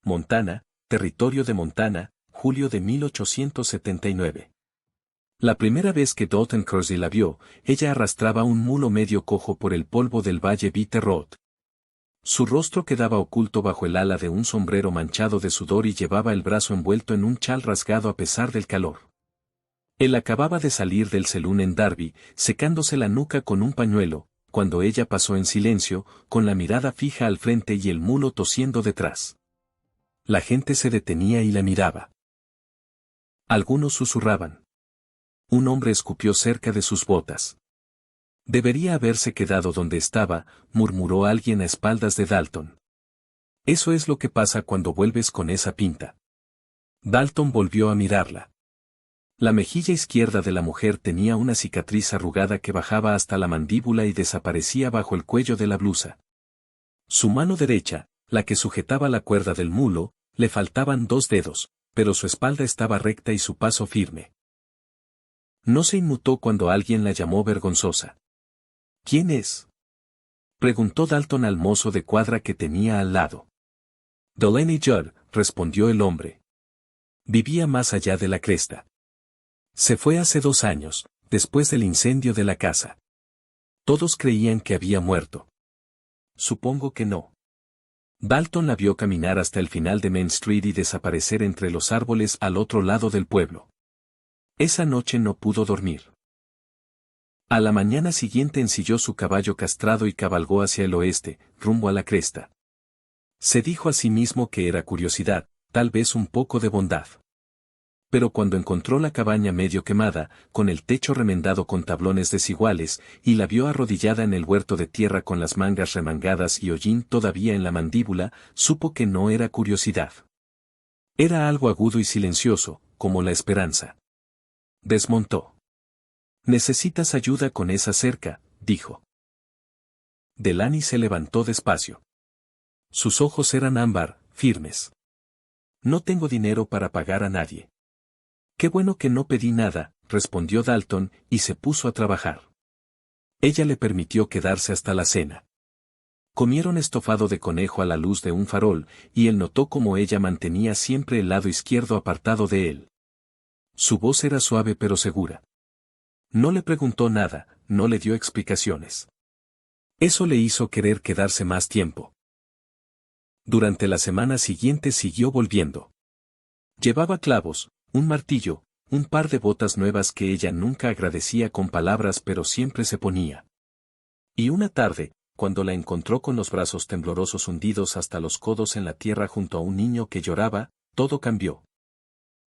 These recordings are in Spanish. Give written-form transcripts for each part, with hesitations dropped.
Montana, territorio de Montana, julio de 1879. La primera vez que Dalton Kersey la vio, ella arrastraba un mulo medio cojo por el polvo del valle Bitter Road. Su rostro quedaba oculto bajo el ala de un sombrero manchado de sudor y llevaba el brazo envuelto en un chal rasgado a pesar del calor. Él acababa de salir del saloon en Derby, secándose la nuca con un pañuelo, cuando ella pasó en silencio, con la mirada fija al frente y el mulo tosiendo detrás. La gente se detenía y la miraba. Algunos susurraban. Un hombre escupió cerca de sus botas. Debería haberse quedado donde estaba, murmuró alguien a espaldas de Dalton. Eso es lo que pasa cuando vuelves con esa pinta. Dalton volvió a mirarla. La mejilla izquierda de la mujer tenía una cicatriz arrugada que bajaba hasta la mandíbula y desaparecía bajo el cuello de la blusa. Su mano derecha, la que sujetaba la cuerda del mulo, le faltaban 2 dedos, pero su espalda estaba recta y su paso firme. No se inmutó cuando alguien la llamó vergonzosa. ¿Quién es?, preguntó Dalton al mozo de cuadra que tenía al lado. Delaney Judd, respondió el hombre. Vivía más allá de la cresta. Se fue hace 2 años, después del incendio de la casa. Todos creían que había muerto. Supongo que no. Dalton la vio caminar hasta el final de Main Street y desaparecer entre los árboles al otro lado del pueblo. Esa noche no pudo dormir. A la mañana siguiente ensilló su caballo castrado y cabalgó hacia el oeste, rumbo a la cresta. Se dijo a sí mismo que era curiosidad, tal vez un poco de bondad. Pero cuando encontró la cabaña medio quemada, con el techo remendado con tablones desiguales, y la vio arrodillada en el huerto de tierra con las mangas remangadas y hollín todavía en la mandíbula, supo que no era curiosidad. Era algo agudo y silencioso, como la esperanza. Desmontó. «Necesitas ayuda con esa cerca», dijo. Delaney se levantó despacio. Sus ojos eran ámbar, firmes. «No tengo dinero para pagar a nadie». «Qué bueno que no pedí nada», respondió Dalton, y se puso a trabajar. Ella le permitió quedarse hasta la cena. Comieron estofado de conejo a la luz de un farol, y él notó cómo ella mantenía siempre el lado izquierdo apartado de él. Su voz era suave pero segura. No le preguntó nada, no le dio explicaciones. Eso le hizo querer quedarse más tiempo. Durante la semana siguiente siguió volviendo. Llevaba clavos, un martillo, un par de botas nuevas que ella nunca agradecía con palabras pero siempre se ponía. Y una tarde, cuando la encontró con los brazos temblorosos hundidos hasta los codos en la tierra junto a un niño que lloraba, todo cambió.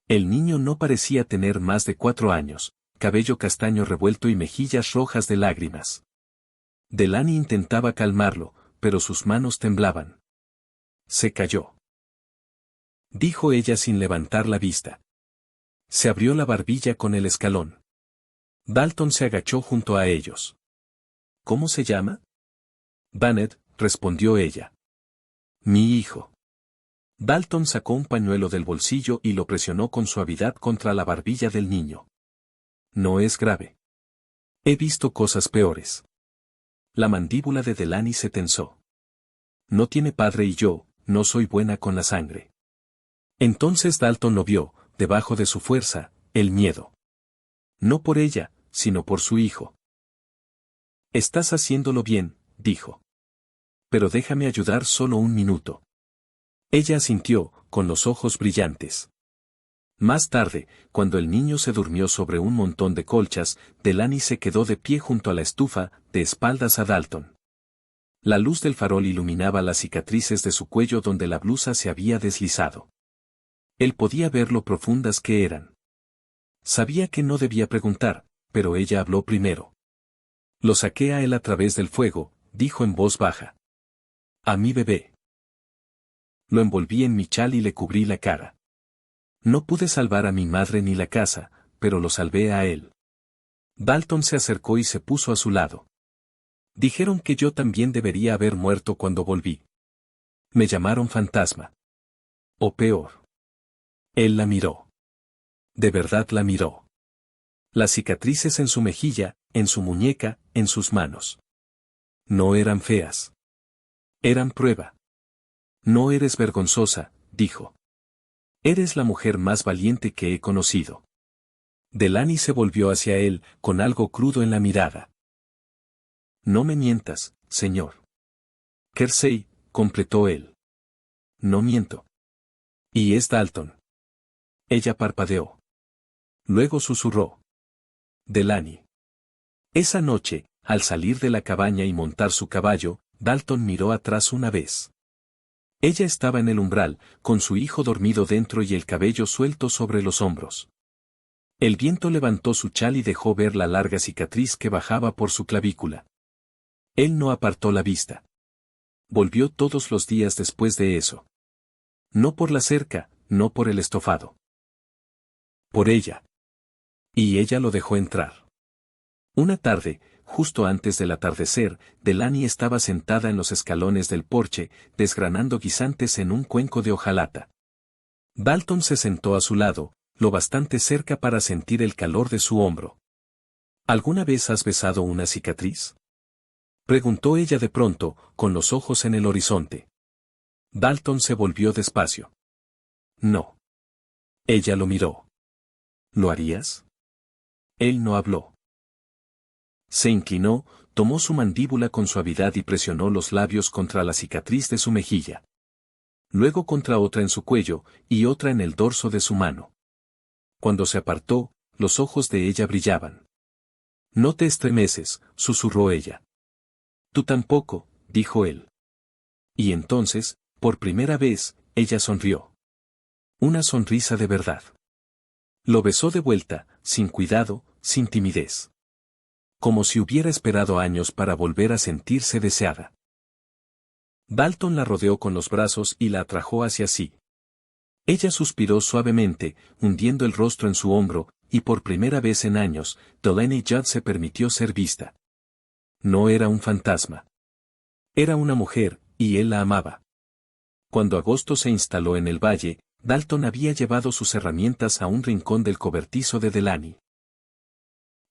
El niño no parecía tener más de 4 años, cabello castaño revuelto y mejillas rojas de lágrimas. Delaney intentaba calmarlo, pero sus manos temblaban. Se cayó. Dijo ella sin levantar la vista. Se abrió la barbilla con el escalón. Dalton se agachó junto a ellos. ¿Cómo se llama? Bennett, respondió ella. Mi hijo. Dalton sacó un pañuelo del bolsillo y lo presionó con suavidad contra la barbilla del niño. No es grave. He visto cosas peores. La mandíbula de Delaney se tensó. No tiene padre y yo, no soy buena con la sangre. Entonces Dalton lo vio, debajo de su fuerza, el miedo. No por ella, sino por su hijo. Estás haciéndolo bien, dijo. Pero déjame ayudar solo un minuto. Ella asintió, con los ojos brillantes. Más tarde, cuando el niño se durmió sobre un montón de colchas, Delaney se quedó de pie junto a la estufa, de espaldas a Dalton. La luz del farol iluminaba las cicatrices de su cuello donde la blusa se había deslizado. Él podía ver lo profundas que eran. Sabía que no debía preguntar, pero ella habló primero. Lo saqué a él a través del fuego, dijo en voz baja. A mi bebé. Lo envolví en mi chal y le cubrí la cara. No pude salvar a mi madre ni la casa, pero lo salvé a él. Dalton se acercó y se puso a su lado. Dijeron que yo también debería haber muerto cuando volví. Me llamaron fantasma. O peor. Él la miró. De verdad la miró. Las cicatrices en su mejilla, en su muñeca, en sus manos. No eran feas. Eran prueba. No eres vergonzosa, dijo. Eres la mujer más valiente que he conocido. Delaney se volvió hacia él, con algo crudo en la mirada. No me mientas, señor. Kersey, completó él. No miento. Y es Dalton. Ella parpadeó. Luego susurró. Delaney. Esa noche, al salir de la cabaña y montar su caballo, Dalton miró atrás una vez. Ella estaba en el umbral, con su hijo dormido dentro y el cabello suelto sobre los hombros. El viento levantó su chal y dejó ver la larga cicatriz que bajaba por su clavícula. Él no apartó la vista. Volvió todos los días después de eso. No por la cerca, no por el estofado. Por ella. Y ella lo dejó entrar. Una tarde, justo antes del atardecer, Delaney estaba sentada en los escalones del porche, desgranando guisantes en un cuenco de hojalata. Dalton se sentó a su lado, lo bastante cerca para sentir el calor de su hombro. ¿Alguna vez has besado una cicatriz? Preguntó ella de pronto, con los ojos en el horizonte. Dalton se volvió despacio. No. Ella lo miró. ¿Lo harías? Él no habló. Se inclinó, tomó su mandíbula con suavidad y presionó los labios contra la cicatriz de su mejilla. Luego contra otra en su cuello, y otra en el dorso de su mano. Cuando se apartó, los ojos de ella brillaban. No te estremeces, susurró ella. Tú tampoco, dijo él. Y entonces, por primera vez, ella sonrió. Una sonrisa de verdad. Lo besó de vuelta, sin cuidado, sin timidez. Como si hubiera esperado años para volver a sentirse deseada. Dalton la rodeó con los brazos y la atrajo hacia sí. Ella suspiró suavemente, hundiendo el rostro en su hombro, y por primera vez en años, Delaney Judd se permitió ser vista. No era un fantasma. Era una mujer, y él la amaba. Cuando Agosto se instaló en el valle, Dalton había llevado sus herramientas a un rincón del cobertizo de Delaney.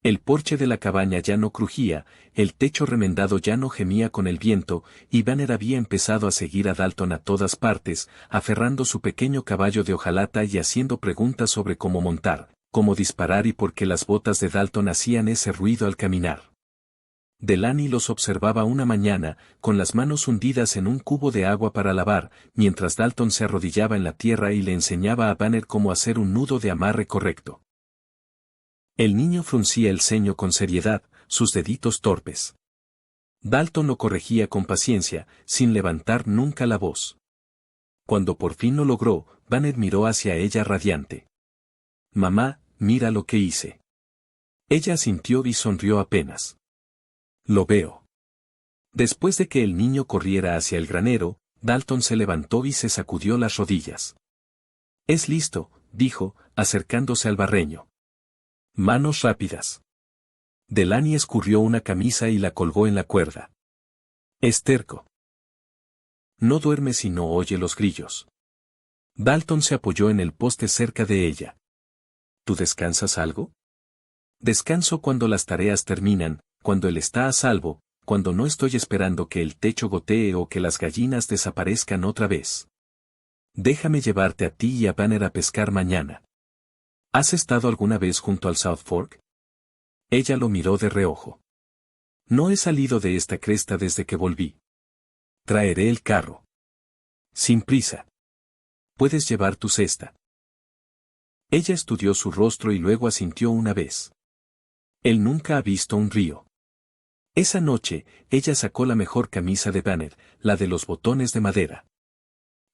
El porche de la cabaña ya no crujía, el techo remendado ya no gemía con el viento, y Banner había empezado a seguir a Dalton a todas partes, aferrando su pequeño caballo de hojalata y haciendo preguntas sobre cómo montar, cómo disparar y por qué las botas de Dalton hacían ese ruido al caminar. Delaney los observaba una mañana, con las manos hundidas en un cubo de agua para lavar, mientras Dalton se arrodillaba en la tierra y le enseñaba a Banner cómo hacer un nudo de amarre correcto. El niño fruncía el ceño con seriedad, sus deditos torpes. Dalton lo corregía con paciencia, sin levantar nunca la voz. Cuando por fin lo logró, Banner miró hacia ella radiante. Mamá, mira lo que hice. Ella asintió y sonrió apenas. Lo veo. Después de que el niño corriera hacia el granero, Dalton se levantó y se sacudió las rodillas. Es listo, dijo, acercándose al barreño. Manos rápidas. Delaney escurrió una camisa y la colgó en la cuerda. Es terco. No duerme si no oye los grillos. Dalton se apoyó en el poste cerca de ella. ¿Tú descansas algo? Descanso cuando las tareas terminan, cuando él está a salvo, cuando no estoy esperando que el techo gotee o que las gallinas desaparezcan otra vez. Déjame llevarte a ti y a Banner a pescar mañana. ¿Has estado alguna vez junto al South Fork? Ella lo miró de reojo. No he salido de esta cresta desde que volví. Traeré el carro. Sin prisa. Puedes llevar tu cesta. Ella estudió su rostro y luego asintió una vez. Él nunca ha visto un río. Esa noche, ella sacó la mejor camisa de Banner, la de los botones de madera.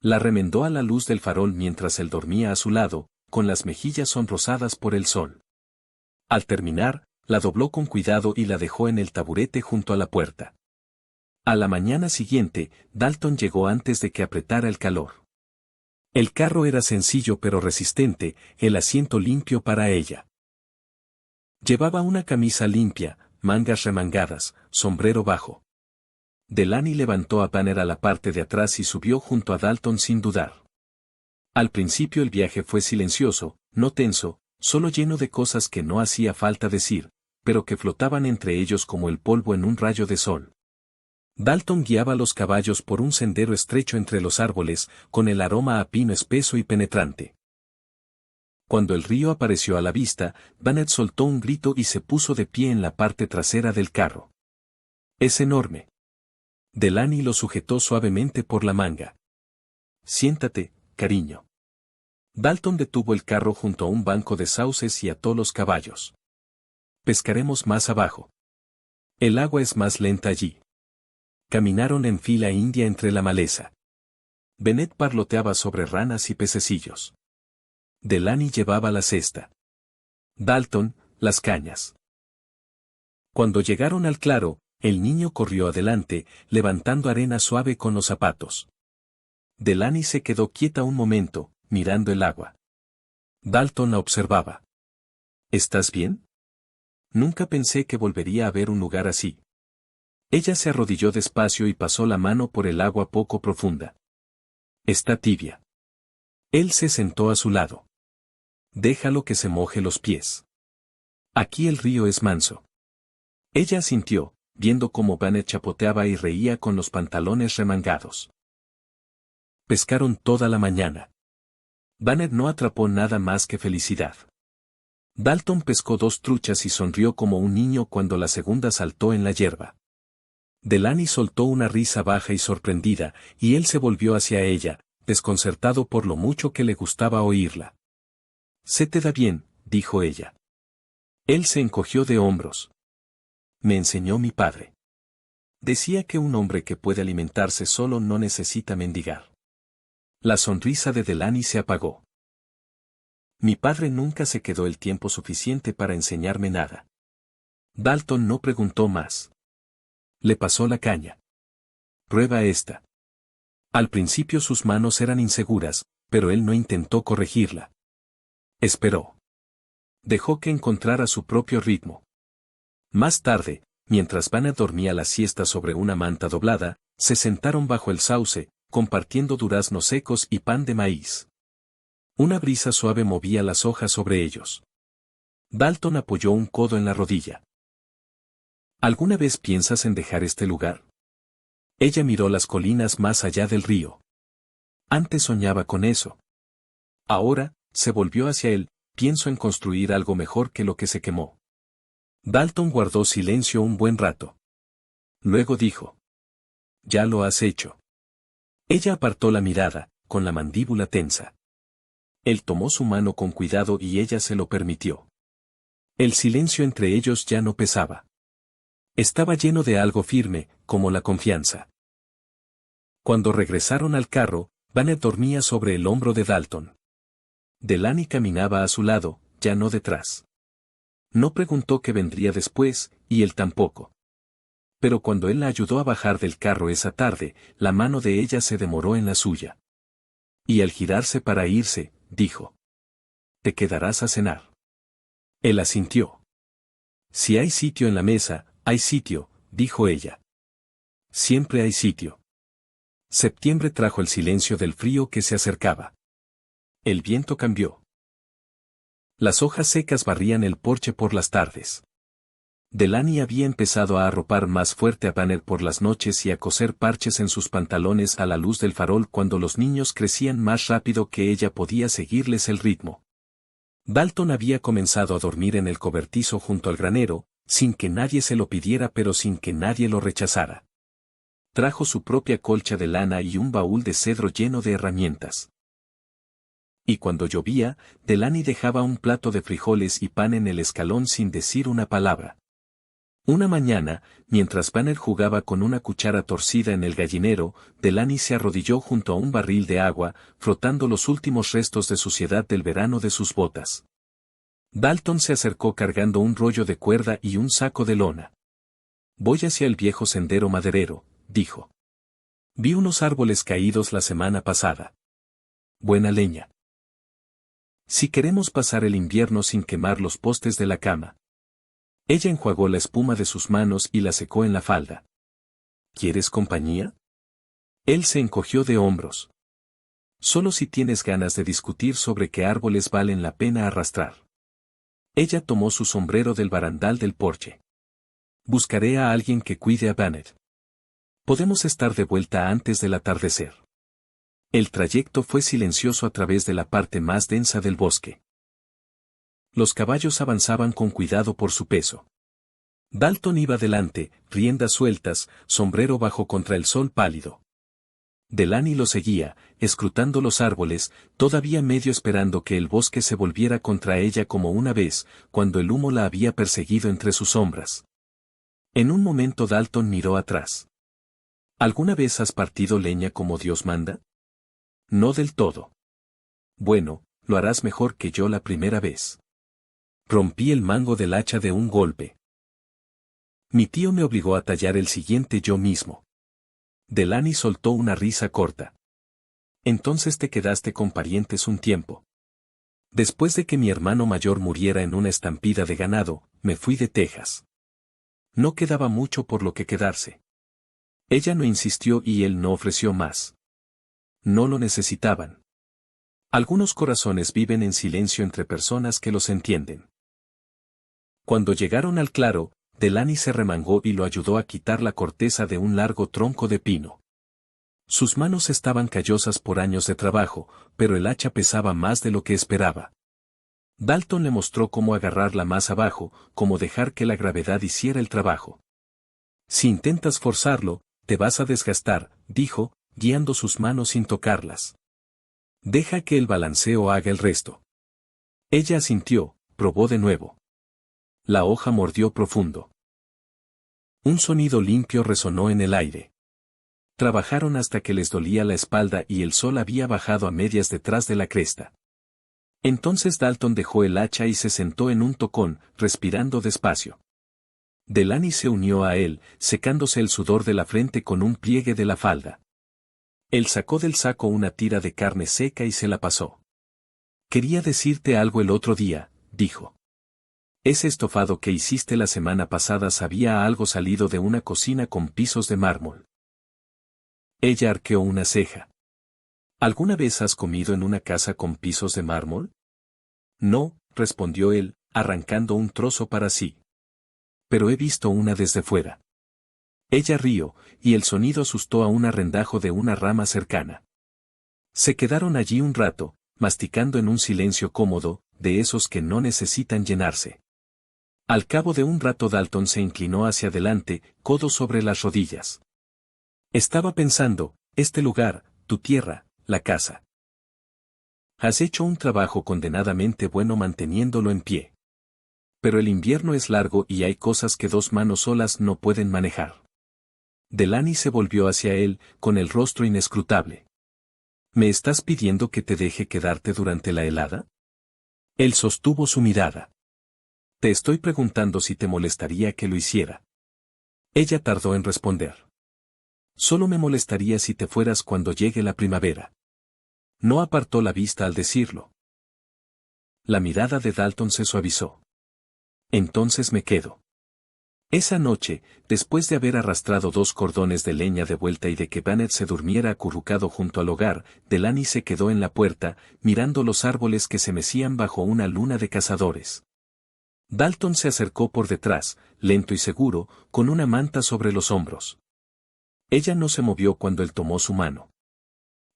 La remendó a la luz del farol mientras él dormía a su lado, con las mejillas sonrosadas por el sol. Al terminar, la dobló con cuidado y la dejó en el taburete junto a la puerta. A la mañana siguiente, Dalton llegó antes de que apretara el calor. El carro era sencillo pero resistente, el asiento limpio para ella. Llevaba una camisa limpia, mangas remangadas, sombrero bajo. Delaney levantó a Banner a la parte de atrás y subió junto a Dalton sin dudar. Al principio el viaje fue silencioso, no tenso, solo lleno de cosas que no hacía falta decir, pero que flotaban entre ellos como el polvo en un rayo de sol. Dalton guiaba los caballos por un sendero estrecho entre los árboles, con el aroma a pino espeso y penetrante. Cuando el río apareció a la vista, Banner soltó un grito y se puso de pie en la parte trasera del carro. «Es enorme». Delaney lo sujetó suavemente por la manga. «Siéntate, cariño». Dalton detuvo el carro junto a un banco de sauces y ató los caballos. «Pescaremos más abajo. El agua es más lenta allí». Caminaron en fila india entre la maleza. Bennett parloteaba sobre ranas y pececillos. Delaney llevaba la cesta. Dalton, las cañas. Cuando llegaron al claro, el niño corrió adelante, levantando arena suave con los zapatos. Delaney se quedó quieta un momento, mirando el agua. Dalton la observaba. ¿Estás bien? Nunca pensé que volvería a ver un lugar así. Ella se arrodilló despacio y pasó la mano por el agua poco profunda. Está tibia. Él se sentó a su lado. Déjalo que se moje los pies. Aquí el río es manso. Ella asintió, viendo cómo Banner chapoteaba y reía con los pantalones remangados. Pescaron toda la mañana. Banner no atrapó nada más que felicidad. Dalton pescó 2 truchas y sonrió como un niño cuando la segunda saltó en la hierba. Delaney soltó una risa baja y sorprendida, y él se volvió hacia ella, desconcertado por lo mucho que le gustaba oírla. «Se te da bien», dijo ella. Él se encogió de hombros. «Me enseñó mi padre. Decía que un hombre que puede alimentarse solo no necesita mendigar». La sonrisa de Delaney se apagó. «Mi padre nunca se quedó el tiempo suficiente para enseñarme nada». Dalton no preguntó más. Le pasó la caña. «Prueba esta». Al principio sus manos eran inseguras, pero él no intentó corregirla. Esperó. Dejó que encontrara su propio ritmo. Más tarde, mientras Banner dormía la siesta sobre una manta doblada, se sentaron bajo el sauce, compartiendo duraznos secos y pan de maíz. Una brisa suave movía las hojas sobre ellos. Dalton apoyó un codo en la rodilla. ¿Alguna vez piensas en dejar este lugar? Ella miró las colinas más allá del río. Antes soñaba con eso. Ahora, se volvió hacia él, pienso en construir algo mejor que lo que se quemó. Dalton guardó silencio un buen rato. Luego dijo. Ya lo has hecho. Ella apartó la mirada, con la mandíbula tensa. Él tomó su mano con cuidado y ella se lo permitió. El silencio entre ellos ya no pesaba. Estaba lleno de algo firme, como la confianza. Cuando regresaron al carro, Banner dormía sobre el hombro de Dalton. Delaney caminaba a su lado, ya no detrás. No preguntó qué vendría después, y él tampoco. Pero cuando él la ayudó a bajar del carro esa tarde, la mano de ella se demoró en la suya. Y al girarse para irse, dijo. «¿Te quedarás a cenar?» Él asintió. «Si hay sitio en la mesa, hay sitio», dijo ella. «Siempre hay sitio». Septiembre trajo el silencio del frío que se acercaba. El viento cambió. Las hojas secas barrían el porche por las tardes. Delaney había empezado a arropar más fuerte a Banner por las noches y a coser parches en sus pantalones a la luz del farol cuando los niños crecían más rápido que ella podía seguirles el ritmo. Dalton había comenzado a dormir en el cobertizo junto al granero, sin que nadie se lo pidiera pero sin que nadie lo rechazara. Trajo su propia colcha de lana y un baúl de cedro lleno de herramientas. Y cuando llovía, Delaney dejaba un plato de frijoles y pan en el escalón sin decir una palabra. Una mañana, mientras Banner jugaba con una cuchara torcida en el gallinero, Delaney se arrodilló junto a un barril de agua, frotando los últimos restos de suciedad del verano de sus botas. Dalton se acercó cargando un rollo de cuerda y un saco de lona. «Voy hacia el viejo sendero maderero», dijo. «Vi unos árboles caídos la semana pasada. Buena leña. Si queremos pasar el invierno sin quemar los postes de la cama». Ella enjuagó la espuma de sus manos y la secó en la falda. «¿Quieres compañía?» Él se encogió de hombros. «Solo si tienes ganas de discutir sobre qué árboles valen la pena arrastrar». Ella tomó su sombrero del barandal del porche. «Buscaré a alguien que cuide a Banner». Podemos estar de vuelta antes del atardecer. El trayecto fue silencioso a través de la parte más densa del bosque. Los caballos avanzaban con cuidado por su peso. Dalton iba delante, riendas sueltas, sombrero bajo contra el sol pálido. Delaney lo seguía, escrutando los árboles, todavía medio esperando que el bosque se volviera contra ella como una vez, cuando el humo la había perseguido entre sus sombras. En un momento Dalton miró atrás. ¿Alguna vez has partido leña como Dios manda? No del todo. Bueno, lo harás mejor que yo la primera vez. Rompí el mango del hacha de un golpe. Mi tío me obligó a tallar el siguiente yo mismo. Delaney soltó una risa corta. Entonces te quedaste con parientes un tiempo. Después de que mi hermano mayor muriera en una estampida de ganado, me fui de Texas. No quedaba mucho por lo que quedarse. Ella no insistió y él no ofreció más. No lo necesitaban. Algunos corazones viven en silencio entre personas que los entienden. Cuando llegaron al claro, Delaney se remangó y lo ayudó a quitar la corteza de un largo tronco de pino. Sus manos estaban callosas por años de trabajo, pero el hacha pesaba más de lo que esperaba. Dalton le mostró cómo agarrarla más abajo, cómo dejar que la gravedad hiciera el trabajo. Si intentas forzarlo, te vas a desgastar, dijo, guiando sus manos sin tocarlas. Deja que el balanceo haga el resto. Ella asintió, probó de nuevo. La hoja mordió profundo. Un sonido limpio resonó en el aire. Trabajaron hasta que les dolía la espalda y el sol había bajado a medias detrás de la cresta. Entonces Dalton dejó el hacha y se sentó en un tocón, respirando despacio. Delaney se unió a él, secándose el sudor de la frente con un pliegue de la falda. Él sacó del saco una tira de carne seca y se la pasó. Quería decirte algo el otro día, dijo. Ese estofado que hiciste la semana pasada sabía a algo salido de una cocina con pisos de mármol. Ella arqueó una ceja. ¿Alguna vez has comido en una casa con pisos de mármol? No, respondió él, arrancando un trozo para sí. Pero he visto una desde fuera. Ella rió, y el sonido asustó a un arrendajo de una rama cercana. Se quedaron allí un rato, masticando en un silencio cómodo, de esos que no necesitan llenarse. Al cabo de un rato Dalton se inclinó hacia adelante, codo sobre las rodillas. Estaba pensando, este lugar, tu tierra, la casa. Has hecho un trabajo condenadamente bueno manteniéndolo en pie. Pero el invierno es largo y hay cosas que dos manos solas no pueden manejar. Delaney se volvió hacia él, con el rostro inescrutable. ¿Me estás pidiendo que te deje quedarte durante la helada? Él sostuvo su mirada. Te estoy preguntando si te molestaría que lo hiciera. Ella tardó en responder. Solo me molestaría si te fueras cuando llegue la primavera. No apartó la vista al decirlo. La mirada de Dalton se suavizó. Entonces me quedo. Esa noche, después de haber arrastrado 2 cordones de leña de vuelta y de que Bennett se durmiera acurrucado junto al hogar, Delaney se quedó en la puerta, mirando los árboles que se mecían bajo una luna de cazadores. Dalton se acercó por detrás, lento y seguro, con una manta sobre los hombros. Ella no se movió cuando él tomó su mano.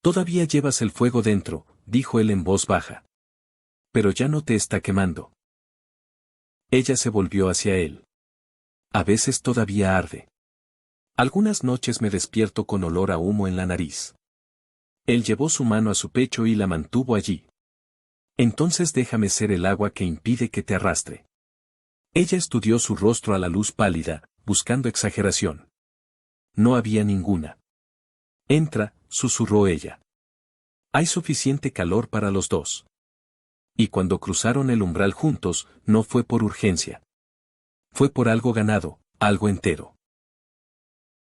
Todavía llevas el fuego dentro, dijo él en voz baja. Pero ya no te está quemando. Ella se volvió hacia él. A veces todavía arde. Algunas noches me despierto con olor a humo en la nariz. Él llevó su mano a su pecho y la mantuvo allí. Entonces déjame ser el agua que impide que te arrastre. Ella estudió su rostro a la luz pálida, buscando exageración. No había ninguna. Entra, susurró ella. Hay suficiente calor para los dos. Y cuando cruzaron el umbral juntos, no fue por urgencia. Fue por algo ganado, algo entero.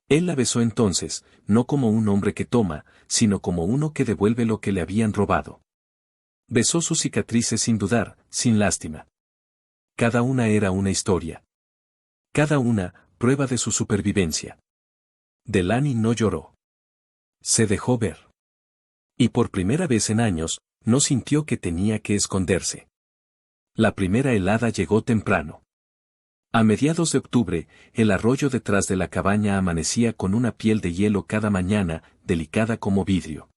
Él la besó entonces, no como un hombre que toma, sino como uno que devuelve lo que le habían robado. Besó sus cicatrices sin dudar, sin lástima. Cada una era una historia. Cada una, prueba de su supervivencia. Delaney no lloró. Se dejó ver. Y por primera vez en años, no sintió que tenía que esconderse. La primera helada llegó temprano. A mediados de octubre, el arroyo detrás de la cabaña amanecía con una piel de hielo cada mañana, delicada como vidrio.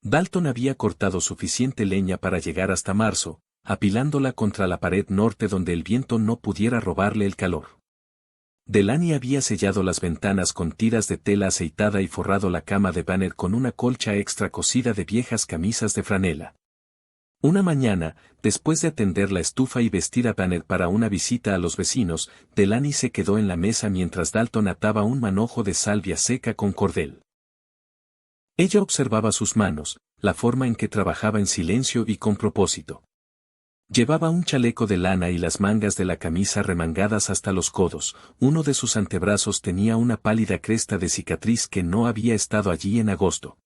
Dalton había cortado suficiente leña para llegar hasta marzo, apilándola contra la pared norte donde el viento no pudiera robarle el calor. Delaney había sellado las ventanas con tiras de tela aceitada y forrado la cama de Banner con una colcha extra cosida de viejas camisas de franela. Una mañana, después de atender la estufa y vestir a Banner para una visita a los vecinos, Delaney se quedó en la mesa mientras Dalton ataba un manojo de salvia seca con cordel. Ella observaba sus manos, la forma en que trabajaba en silencio y con propósito. Llevaba un chaleco de lana y las mangas de la camisa remangadas hasta los codos, uno de sus antebrazos tenía una pálida cresta de cicatriz que no había estado allí en agosto.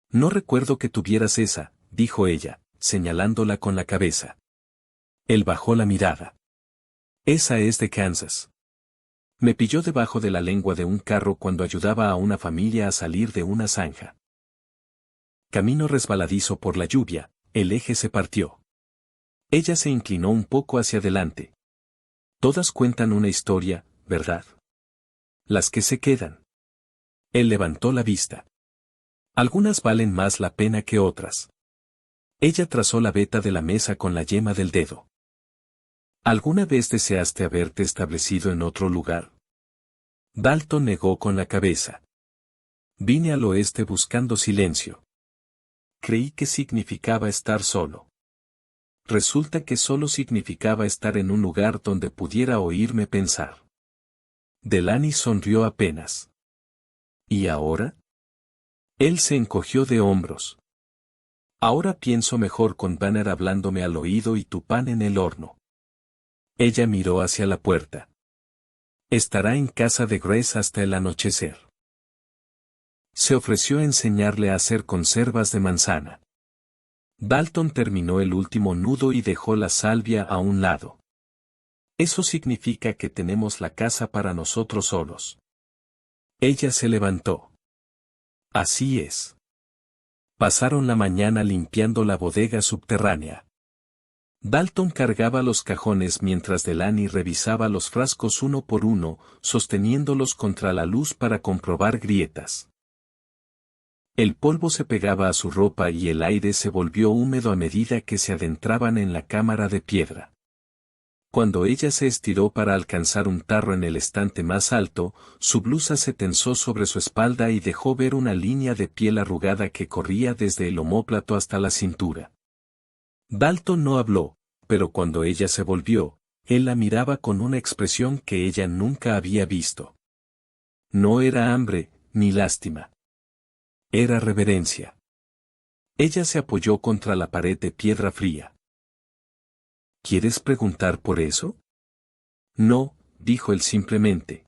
No recuerdo que tuvieras esa, dijo ella, señalándola con la cabeza. Él bajó la mirada. Esa es de Kansas. Me pilló debajo de la lengua de un carro cuando ayudaba a una familia a salir de una zanja. Camino resbaladizo por la lluvia, el eje se partió. Ella se inclinó un poco hacia adelante. Todas cuentan una historia, ¿verdad? Las que se quedan. Él levantó la vista. Algunas valen más la pena que otras. Ella trazó la veta de la mesa con la yema del dedo. ¿Alguna vez deseaste haberte establecido en otro lugar? Dalton negó con la cabeza. Vine al oeste buscando silencio. Creí que significaba estar solo. Resulta que solo significaba estar en un lugar donde pudiera oírme pensar. Delaney sonrió apenas. ¿Y ahora? Él se encogió de hombros. Ahora pienso mejor con Banner hablándome al oído y tu pan en el horno. Ella miró hacia la puerta. Estará en casa de Grace hasta el anochecer. Se ofreció a enseñarle a hacer conservas de manzana. Dalton terminó el último nudo y dejó la salvia a un lado. Eso significa que tenemos la casa para nosotros solos. Ella se levantó. Así es. Pasaron la mañana limpiando la bodega subterránea. Dalton cargaba los cajones mientras Delaney revisaba los frascos uno por uno, sosteniéndolos contra la luz para comprobar grietas. El polvo se pegaba a su ropa y el aire se volvió húmedo a medida que se adentraban en la cámara de piedra. Cuando ella se estiró para alcanzar un tarro en el estante más alto, su blusa se tensó sobre su espalda y dejó ver una línea de piel arrugada que corría desde el omóplato hasta la cintura. Dalton no habló, pero cuando ella se volvió, él la miraba con una expresión que ella nunca había visto. No era hambre, ni lástima. Era reverencia. Ella se apoyó contra la pared de piedra fría. ¿Quieres preguntar por eso? No, dijo él simplemente.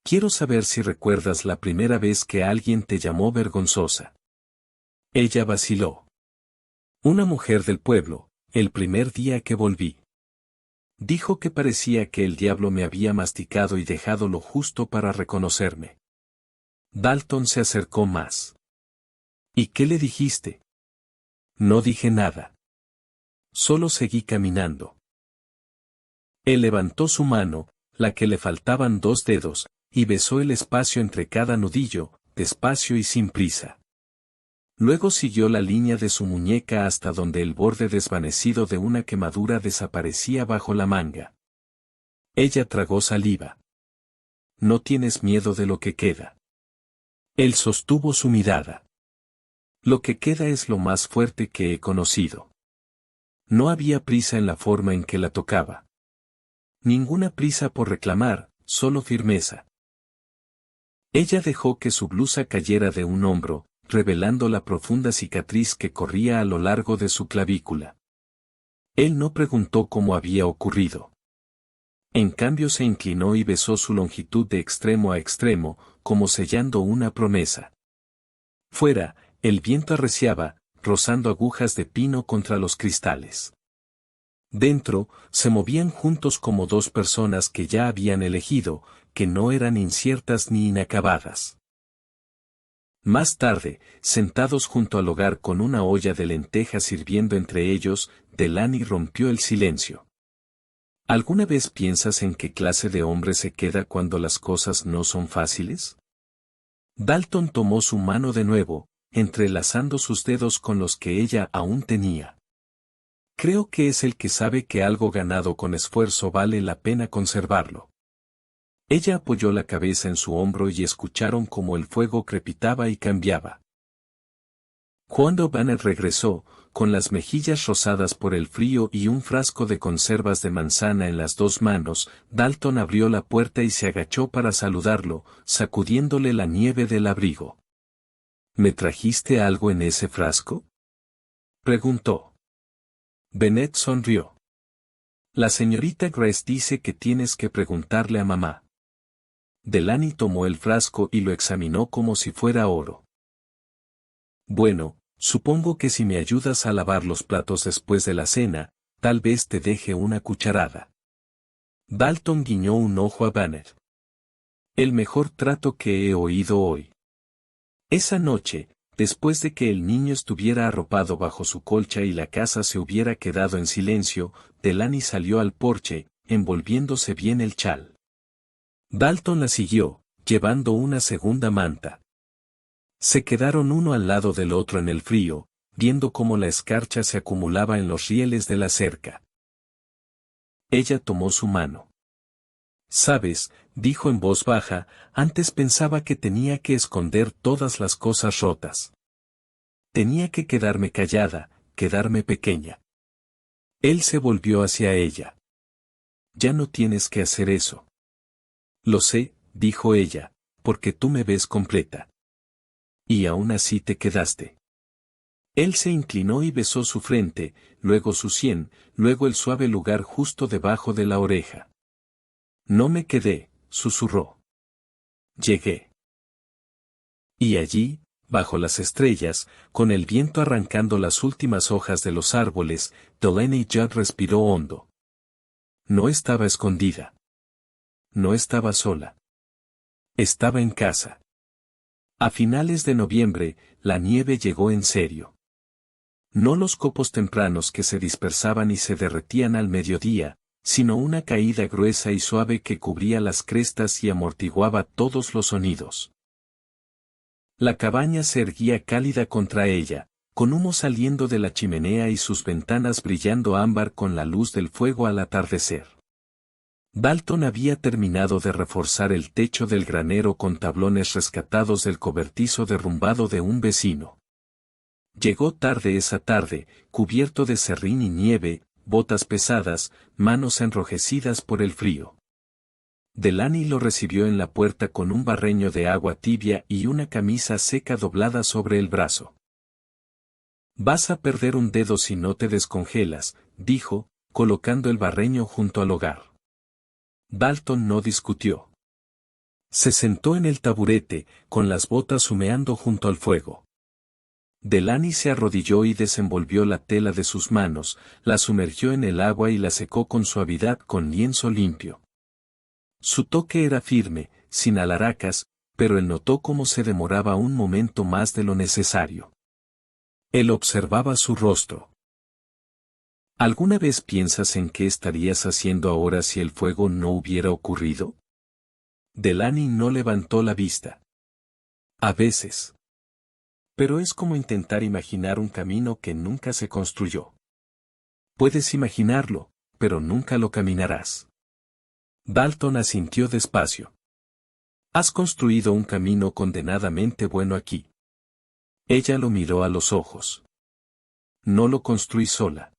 Quiero saber si recuerdas la primera vez que alguien te llamó vergonzosa. Ella vaciló. Una mujer del pueblo, el primer día que volví. Dijo que parecía que el diablo me había masticado y dejado lo justo para reconocerme. Dalton se acercó más. ¿Y qué le dijiste? No dije nada. Solo seguí caminando. Él levantó su mano, la que le faltaban 2 dedos, y besó el espacio entre cada nudillo, despacio y sin prisa. Luego siguió la línea de su muñeca hasta donde el borde desvanecido de una quemadura desaparecía bajo la manga. Ella tragó saliva. ¿No tienes miedo de lo que queda? Él sostuvo su mirada. Lo que queda es lo más fuerte que he conocido. No había prisa en la forma en que la tocaba. Ninguna prisa por reclamar, solo firmeza. Ella dejó que su blusa cayera de un hombro, revelando la profunda cicatriz que corría a lo largo de su clavícula. Él no preguntó cómo había ocurrido. En cambio se inclinó y besó su longitud de extremo a extremo, como sellando una promesa. Fuera, el viento arreciaba, rozando agujas de pino contra los cristales. Dentro, se movían juntos como 2 personas que ya habían elegido, que no eran inciertas ni inacabadas. Más tarde, sentados junto al hogar con una olla de lentejas sirviendo entre ellos, Delaney rompió el silencio. ¿Alguna vez piensas en qué clase de hombre se queda cuando las cosas no son fáciles? Dalton tomó su mano de nuevo, entrelazando sus dedos con los que ella aún tenía. Creo que es el que sabe que algo ganado con esfuerzo vale la pena conservarlo. Ella apoyó la cabeza en su hombro y escucharon cómo el fuego crepitaba y cambiaba. Cuando Banner regresó, con las mejillas rosadas por el frío y un frasco de conservas de manzana en las dos manos, Dalton abrió la puerta y se agachó para saludarlo, sacudiéndole la nieve del abrigo. ¿Me trajiste algo en ese frasco?, preguntó. Bennett sonrió. La señorita Grace dice que tienes que preguntarle a mamá. Delaney tomó el frasco y lo examinó como si fuera oro. Bueno, supongo que si me ayudas a lavar los platos después de la cena, tal vez te deje una cucharada. Dalton guiñó un ojo a Banner. El mejor trato que he oído hoy. Esa noche, después de que el niño estuviera arropado bajo su colcha y la casa se hubiera quedado en silencio, Delaney salió al porche, envolviéndose bien el chal. Dalton la siguió, llevando una segunda manta. Se quedaron uno al lado del otro en el frío, viendo cómo la escarcha se acumulaba en los rieles de la cerca. Ella tomó su mano. «Sabes», dijo en voz baja, «antes pensaba que tenía que esconder todas las cosas rotas. Tenía que quedarme callada, quedarme pequeña». Él se volvió hacia ella. «Ya no tienes que hacer eso». «Lo sé», dijo ella, «porque tú me ves completa». «Y aún así te quedaste». Él se inclinó y besó su frente, luego su sien, luego el suave lugar justo debajo de la oreja. «No me quedé», susurró. «Llegué». Y allí, bajo las estrellas, con el viento arrancando las últimas hojas de los árboles, Delaney Judd respiró hondo. No estaba escondida. No estaba sola. Estaba en casa. A finales de noviembre, la nieve llegó en serio. No los copos tempranos que se dispersaban y se derretían al mediodía, sino una caída gruesa y suave que cubría las crestas y amortiguaba todos los sonidos. La cabaña se erguía cálida contra ella, con humo saliendo de la chimenea y sus ventanas brillando ámbar con la luz del fuego al atardecer. Dalton había terminado de reforzar el techo del granero con tablones rescatados del cobertizo derrumbado de un vecino. Llegó tarde esa tarde, cubierto de serrín y nieve, botas pesadas, manos enrojecidas por el frío. Delaney lo recibió en la puerta con un barreño de agua tibia y una camisa seca doblada sobre el brazo. «Vas a perder un dedo si no te descongelas», dijo, colocando el barreño junto al hogar. Dalton no discutió. Se sentó en el taburete, con las botas humeando junto al fuego. Delaney se arrodilló y desenvolvió la tela de sus manos, la sumergió en el agua y la secó con suavidad con lienzo limpio. Su toque era firme, sin alaracas, pero él notó cómo se demoraba un momento más de lo necesario. Él observaba su rostro. ¿Alguna vez piensas en qué estarías haciendo ahora si el fuego no hubiera ocurrido? Delaney no levantó la vista. A veces. Pero es como intentar imaginar un camino que nunca se construyó. Puedes imaginarlo, pero nunca lo caminarás. Dalton asintió despacio. Has construido un camino condenadamente bueno aquí. Ella lo miró a los ojos. No lo construí sola.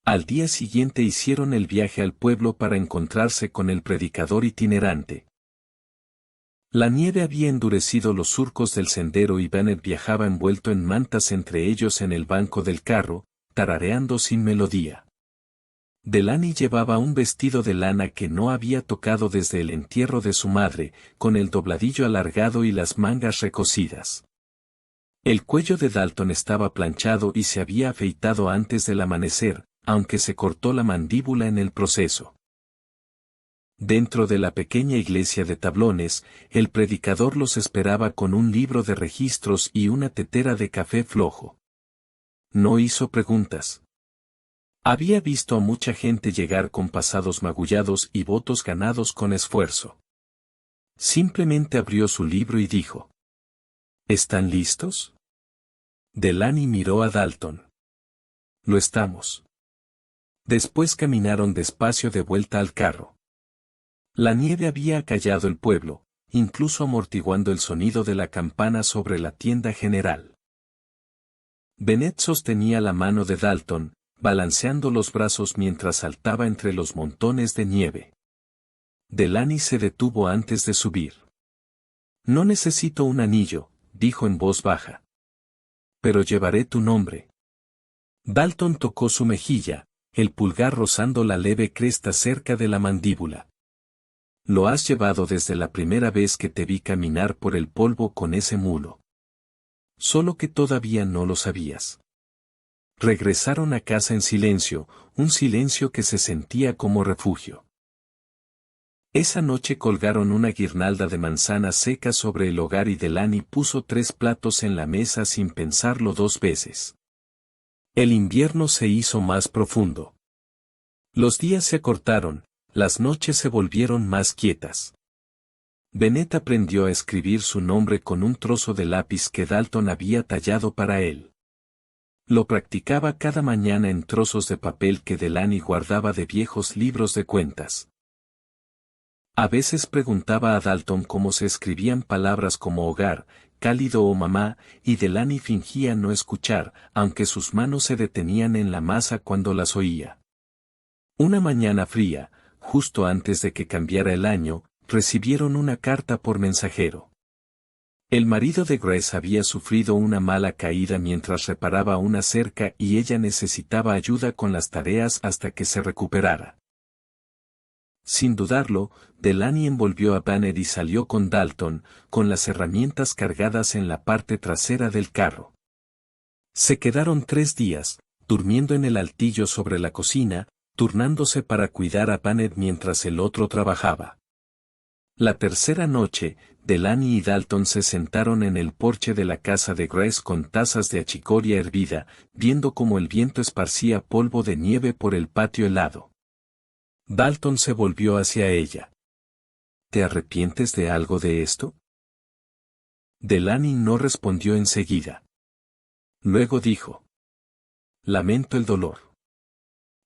Al día siguiente hicieron el viaje al pueblo para encontrarse con el predicador itinerante. La nieve había endurecido los surcos del sendero y Banner viajaba envuelto en mantas entre ellos en el banco del carro, tarareando sin melodía. Delaney llevaba un vestido de lana que no había tocado desde el entierro de su madre, con el dobladillo alargado y las mangas recosidas. El cuello de Dalton estaba planchado y se había afeitado antes del amanecer, aunque se cortó la mandíbula en el proceso. Dentro de la pequeña iglesia de tablones, el predicador los esperaba con un libro de registros y una tetera de café flojo. No hizo preguntas. Había visto a mucha gente llegar con pasados magullados y votos ganados con esfuerzo. Simplemente abrió su libro y dijo: ¿Están listos? Delany miró a Dalton. Lo estamos. Después caminaron despacio de vuelta al carro. La nieve había acallado el pueblo, incluso amortiguando el sonido de la campana sobre la tienda general. Bennett sostenía la mano de Dalton, balanceando los brazos mientras saltaba entre los montones de nieve. Delany se detuvo antes de subir. No necesito un anillo, dijo en voz baja. Pero llevaré tu nombre. Dalton tocó su mejilla, el pulgar rozando la leve cresta cerca de la mandíbula. Lo has llevado desde la primera vez que te vi caminar por el polvo con ese mulo. Solo que todavía no lo sabías. Regresaron a casa en silencio, un silencio que se sentía como refugio. Esa noche colgaron una guirnalda de manzanas secas sobre el hogar y Delany puso 3 platos en la mesa sin pensarlo 2 veces. El invierno se hizo más profundo. Los días se acortaron, las noches se volvieron más quietas. Bennett aprendió a escribir su nombre con un trozo de lápiz que Dalton había tallado para él. Lo practicaba cada mañana en trozos de papel que Delany guardaba de viejos libros de cuentas. A veces preguntaba a Dalton cómo se escribían palabras como hogar, cálido o mamá, y Delany fingía no escuchar, aunque sus manos se detenían en la masa cuando las oía. Una mañana fría, justo antes de que cambiara el año, recibieron una carta por mensajero. El marido de Grace había sufrido una mala caída mientras reparaba una cerca y ella necesitaba ayuda con las tareas hasta que se recuperara. Sin dudarlo, Delany envolvió a Bennett y salió con Dalton, con las herramientas cargadas en la parte trasera del carro. Se quedaron 3 días, durmiendo en el altillo sobre la cocina, turnándose para cuidar a Bennett mientras el otro trabajaba. La tercera noche, Delany y Dalton se sentaron en el porche de la casa de Grace con tazas de achicoria hervida, viendo cómo el viento esparcía polvo de nieve por el patio helado. Dalton se volvió hacia ella. ¿Te arrepientes de algo de esto? Delany no respondió enseguida. Luego dijo: Lamento el dolor.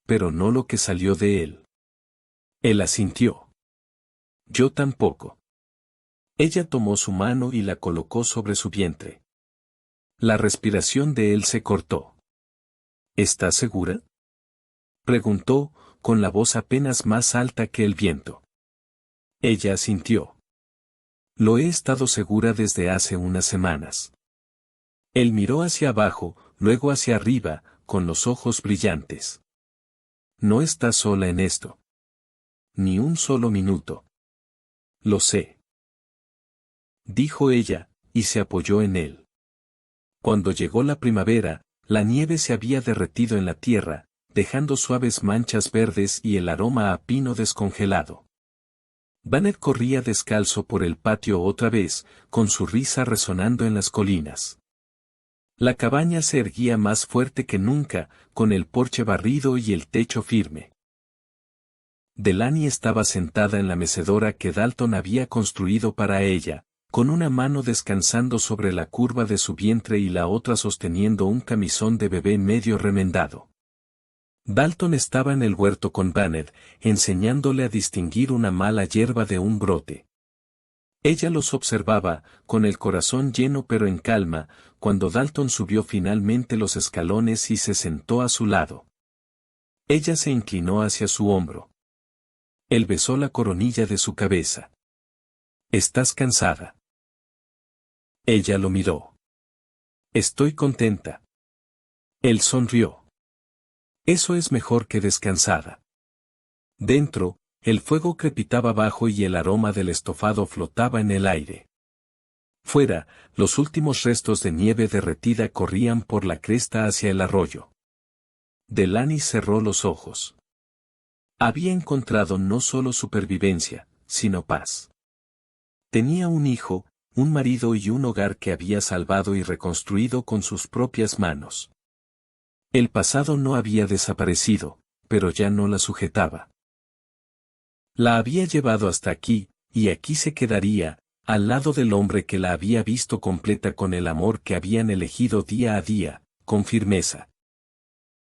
Pero no lo que salió de él. Él asintió. Yo tampoco. Ella tomó su mano y la colocó sobre su vientre. La respiración de él se cortó. ¿Estás segura? Preguntó, con la voz apenas más alta que el viento. Ella asintió. Lo he estado segura desde hace unas semanas. Él miró hacia abajo, luego hacia arriba, con los ojos brillantes. No estás sola en esto. Ni un solo minuto. Lo sé. Dijo ella, y se apoyó en él. Cuando llegó la primavera, la nieve se había derretido en la tierra, dejando suaves manchas verdes y el aroma a pino descongelado. Bennett corría descalzo por el patio otra vez, con su risa resonando en las colinas. La cabaña se erguía más fuerte que nunca, con el porche barrido y el techo firme. Delany estaba sentada en la mecedora que Dalton había construido para ella, con una mano descansando sobre la curva de su vientre y la otra sosteniendo un camisón de bebé medio remendado. Dalton estaba en el huerto con Bennett, enseñándole a distinguir una mala hierba de un brote. Ella los observaba, con el corazón lleno pero en calma, cuando Dalton subió finalmente los escalones y se sentó a su lado. Ella se inclinó hacia su hombro. Él besó la coronilla de su cabeza. ¿Estás cansada? Ella lo miró. Estoy contenta. Él sonrió. Eso es mejor que descansada. Dentro, el fuego crepitaba bajo y el aroma del estofado flotaba en el aire. Fuera, los últimos restos de nieve derretida corrían por la cresta hacia el arroyo. Delany cerró los ojos. Había encontrado no solo supervivencia, sino paz. Tenía un hijo, un marido y un hogar que había salvado y reconstruido con sus propias manos. El pasado no había desaparecido, pero ya no la sujetaba. La había llevado hasta aquí, y aquí se quedaría, al lado del hombre que la había visto completa con el amor que habían elegido día a día, con firmeza,